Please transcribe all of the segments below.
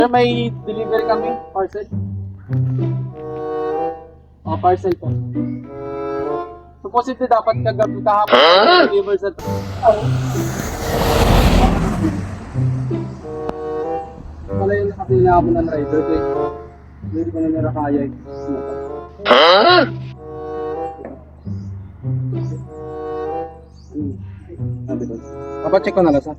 Sir, may delivery kami, parcel. O, parcel po. Supposedly dapat kagabi kahapon deliver sa... Wala yun kasi inaabon ng rider kay hindi ko na nila kaya eh. Papacheck ko na lang sa.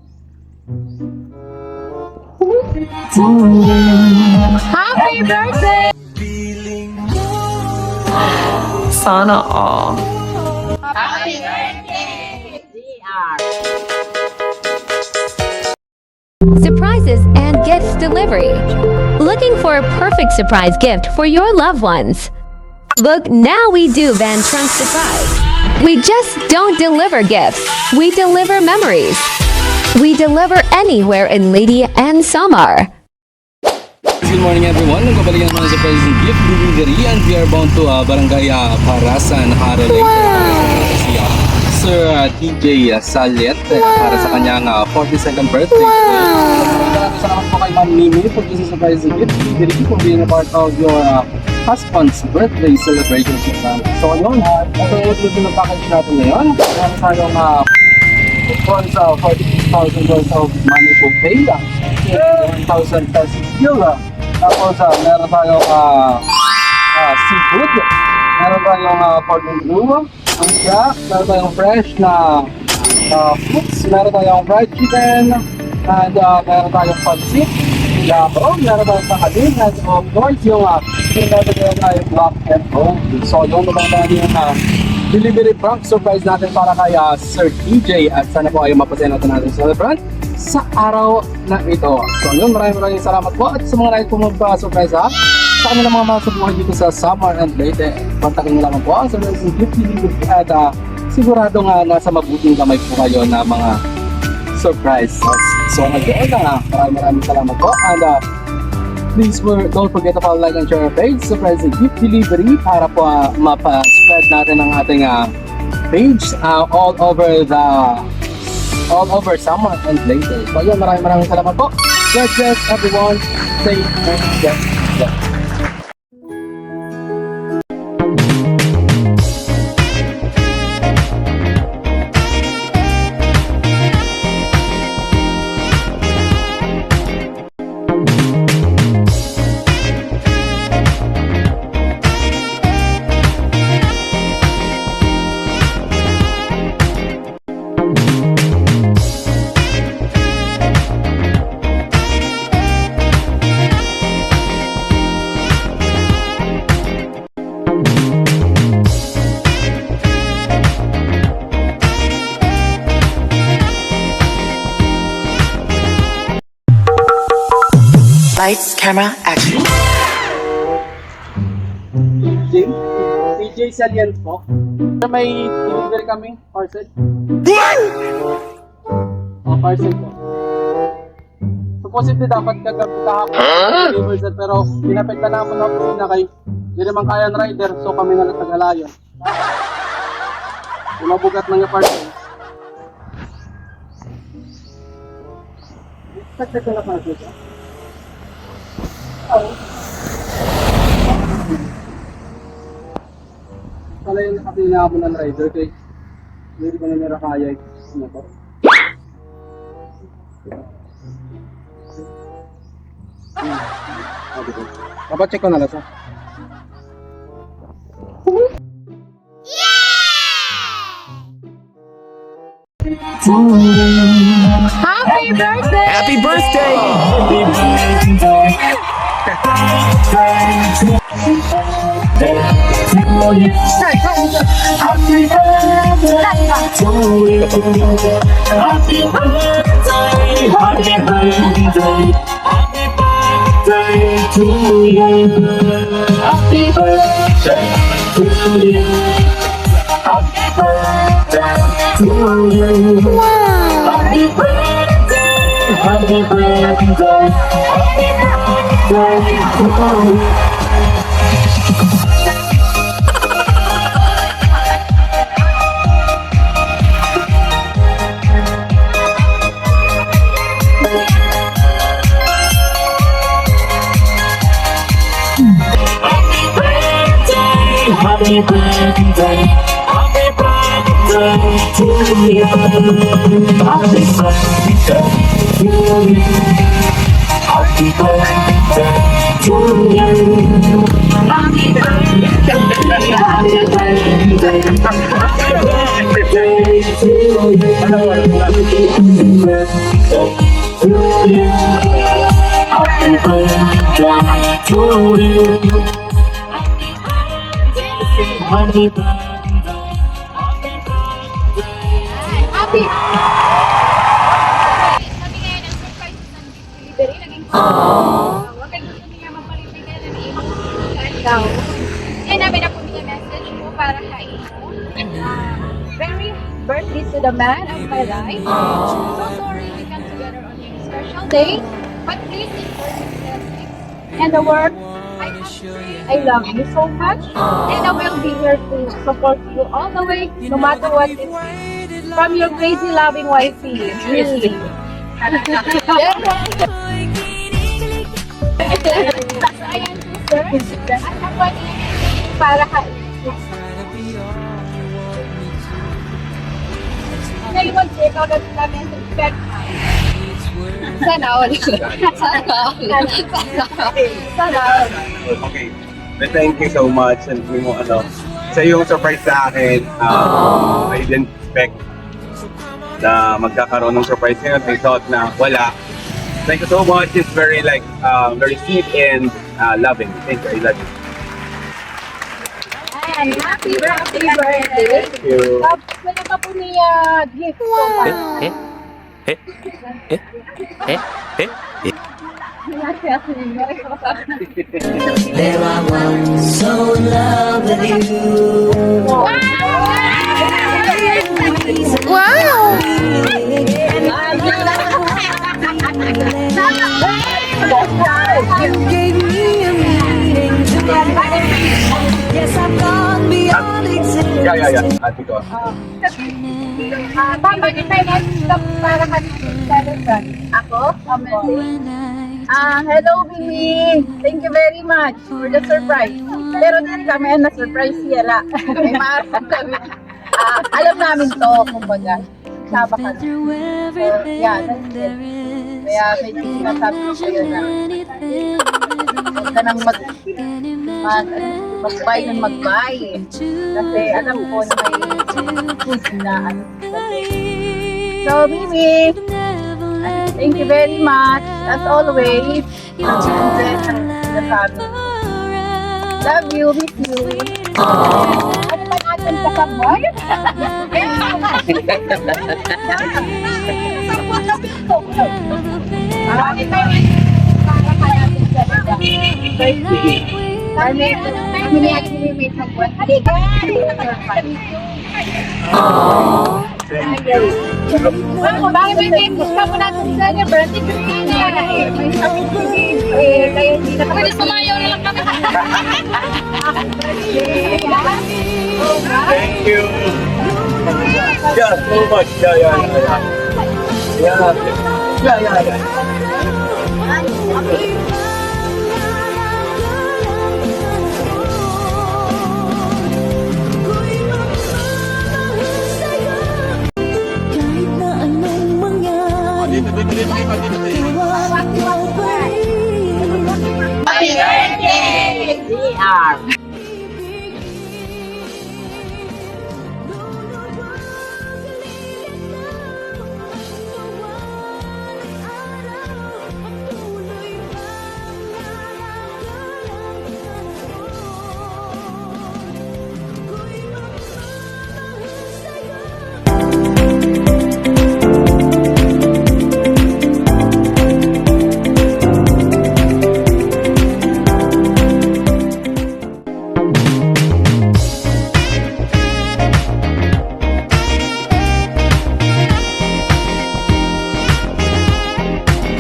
Happy birthday! Sana all. Happy birthday, DR! Surprises and gift delivery. Looking for a perfect surprise gift for your loved ones? Look, now we do Van Trunk Surprise. We just don't deliver gifts, we deliver memories. We deliver anywhere in Lady and Samar. Good morning everyone. Nagbabalikan naman sa surprise gift delivery and we are bound to Barangay Parasan, Haralay. Si Sir TJ Salet para sa kanyang 42nd birthday. Salamat po kay Ma'am Mimi for this surprise gift delivery for being a part of your husband's birthday celebration. So yun, ito yung package natin ngayon. Meron tayong funds 46,000 worth of money to pay, 1,000 pesos bill. Tapos meron tayong seafood, meron tayong pork and blue, meron tayong fresh na fruits, meron tayong fried chicken, and meron tayong pancit, meron tayong kakalin, and of course yung meron tayong black and gold. So yung nabang yung delivery prank surprise natin para kay Sir TJ at sana po ay mapasaya natin celebrant sa araw na ito. So yun, maraming salamat po at sa mga nais po magpa-surprise sa kanilang mga masubuhay dito sa Samar and Leyte. Kontakin nyo lamang po ang surprise gift delivery at sigurado nga nasa mabuting kamay po kayo na mga surprise. So ngayon maraming salamat po and please don't forget to follow, like, and share our page, surprise and gift delivery para po mapa-spread natin ang ating page all over Samar and Leyte. So yun, maraming salamat po. God bless everyone. Safe and get. Lights, camera, action. TJ Salient po. May delivery kami, parcel. O, parcel po. Supposedly dapat kagabi kahapon deliver sir, pero pinapagta na ako na kay hindi naman kaya ng rider, so kami na lang tagalayon. Mabugat ng parcel. Expected ko na parcel siya. Pala yung kasi inaabon ng rider kay hindi ko na nila kaya ano to. Papacheck ko na lang sa. Happy birthday! Happy birthday! Happy birthday, happy birthday to you. Happy birthday to you. Happy birthday to you. Happy birthday, happy birthday, happy birthday to you. Happy birthday to you. Happy birthday to you. Happy birthday. Happy! Sabi ngayon, ang surprise ng delivery, naging huwag kayo gusto niya magpalibigay ng iyong daw. Kaya namin ako niya message po para kay very birthday to the man of my life. So sorry we come together on your special day, but please enjoy your blessings. And the word, I love you so much, and I will be here to support you all the way, no matter what it is. From your crazy loving wifey, really. So, ayan po, sir. At ako para kay ngayon mag-check out at namin sa spec. Sana all. Sana all. Sana all. Okay. But thank you so much. And mo sa yung surprise sa akin, I didn't expect na magkakaroon ng surprise ngayon. I thought na wala. Thank you so much. It's very very sweet and loving. Thank you. I love you. And happy birthday. Thank you. Tapos wala pa po niya gift. There I was so in love with you. You gave me a meaning to my life. Yes, I've gone beyond existence. Yeah. Ate ko. Mama, di tayo nag-stop para mag-celebrate. Ako? Hello, Bibi. Thank you very much for the surprise. Pero din kami na-surprise sila. May maarap kami. Alam namin to, kumbaga. Saba ka na. So, yeah, that's it. Kaya medyo sinasabi ko sa'yo na huwag ka nang mag-buy ng mag-buy. Kasi alam ko na may food na ano. So, Bibi, thank you very much. As always, the family. Love you, miss you. Ano ba natin kasabay? Marami tayo para pa natin sa birthday. Kami ni actually may sagwan. Halika! Bakit may gusto mo natin sa niya? Birthday ko niya. May sabi ko kaya hindi na kami sumayaw na lang kami. Thank you. Yeah, so much. Yeah. Kahit na anong mangyari, Happy birthday! DR!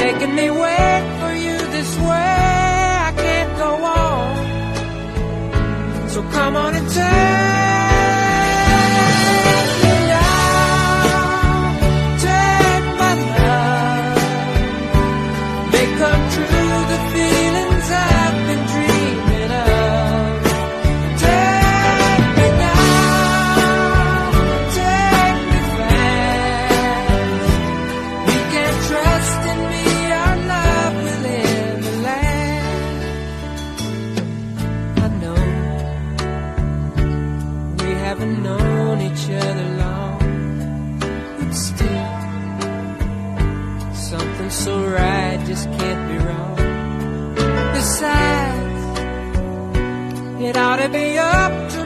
Making me wait for you this way, I can't go on. So come on and take me down, take my love, make come true the feelings I've been dreaming of. Take decide. It ought to be up to